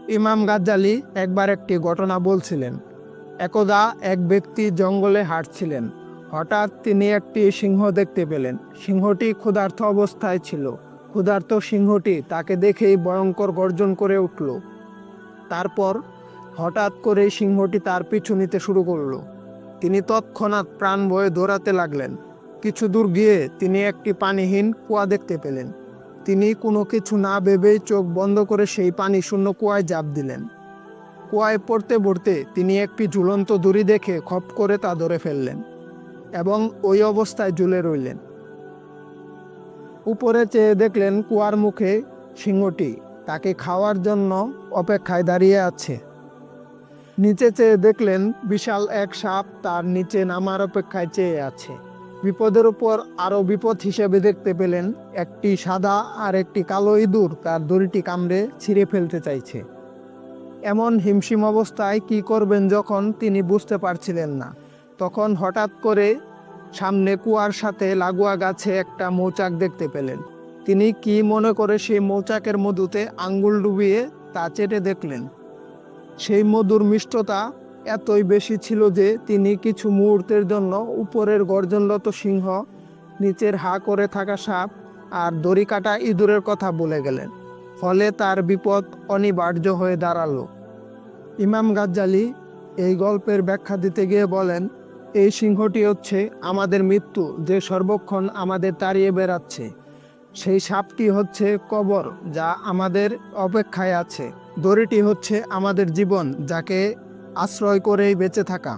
ইমাম গাজ্জালী একবার একটি ঘটনা বলছিলেন। একদা এক ব্যক্তি জঙ্গলে হাঁটছিলেন। হঠাৎ তিনি একটি সিংহ দেখতে পেলেন। সিংহটি ক্ষুধার্ত অবস্থায় ছিল। ক্ষুধার্ত সিংহটি তাকে দেখেই ভয়ঙ্কর গর্জন করে উঠল। তারপর হঠাৎ করে সিংহটি তার পিছু নিতে শুরু করলো। তিনি তৎক্ষণাৎ প্রাণ ভয়ে দৌড়াতে লাগলেন। কিছু দূর গিয়ে তিনি একটি পানিহীন কুয়া দেখতে পেলেন। তিনি কোনো কিছু না ভেবেই চোখ বন্ধ করে সেই পানি শূন্য কুয়ায় ঝাঁপ দিলেন। কুয়ায় পড়তে পড়তে তিনি একটি ঝুলন্ত দড়ি দেখে খপ করে তা ধরে ফেললেন এবং ওই অবস্থায় ঝুলে রইলেন। উপরে চেয়ে দেখলেন কুয়ার মুখে সিংহটি তাকে খাওয়ার জন্য অপেক্ষায় দাঁড়িয়ে আছে। নিচে চেয়ে দেখলেন বিশাল এক সাপ তার নিচে নামার অপেক্ষায় চেয়ে আছে। বিপদের উপর আরো বিপদ হিসেবে দেখতে পেলেন একটি সাদা আর একটি কালো ইঁদুর তার দড়িটি কামড়ে ছিঁড়ে ফেলতে চাইছে। এমন হিমশিম অবস্থায় কি করবেন যখন তিনি বুঝতে পারছিলেন না, তখন হঠাৎ করে সামনে কুয়ার সাথে লাগোয়া গাছে একটা মৌচাক দেখতে পেলেন। তিনি কি মনে করে সেই মৌচাকের মধুতে আঙ্গুল ডুবিয়ে তা চেটে দেখলেন। সেই মধুর মিষ্টতা এতই বেশি ছিল যে তিনি কিছু মুহূর্তের জন্য উপরের গর্জনরত সিংহ, নিচের হা করে থাকা সাপ আর দড়ি কাটা ইঁদুরের কথা ভুলে গেলেন। ফলে তার বিপদ অনিবার্য হয়ে দাঁড়ালো। ইমাম গাজ্জালী এই গল্পের ব্যাখ্যা দিতে গিয়ে বলেন, এই সিংহটি হচ্ছে আমাদের মৃত্যু, যে সর্বক্ষণ আমাদের তাড়িয়ে বেড়াচ্ছে। সেই সাপটি হচ্ছে কবর, যা আমাদের অপেক্ষায় আছে। দড়িটি হচ্ছে আমাদের জীবন, যাকে আশ্রয় করেই বেঁচে থাকা।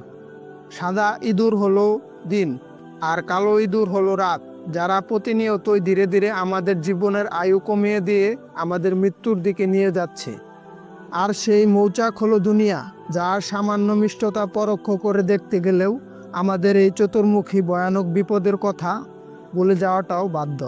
সাদা ইঁদুর হলো দিন আর কালো ইঁদুর হলো রাত, যারা প্রতিনিয়তই ধীরে ধীরে আমাদের জীবনের আয়ু কমিয়ে দিয়ে আমাদের মৃত্যুর দিকে নিয়ে যাচ্ছে। আর সেই মৌচাক হলো দুনিয়া, যার সামান্য মিষ্টতা পরোক্ষ করে দেখতে গেলেও আমাদের এই চতুর্মুখী ভয়ানক বিপদের কথা ভুলে যাওয়াটাও বাধ্য।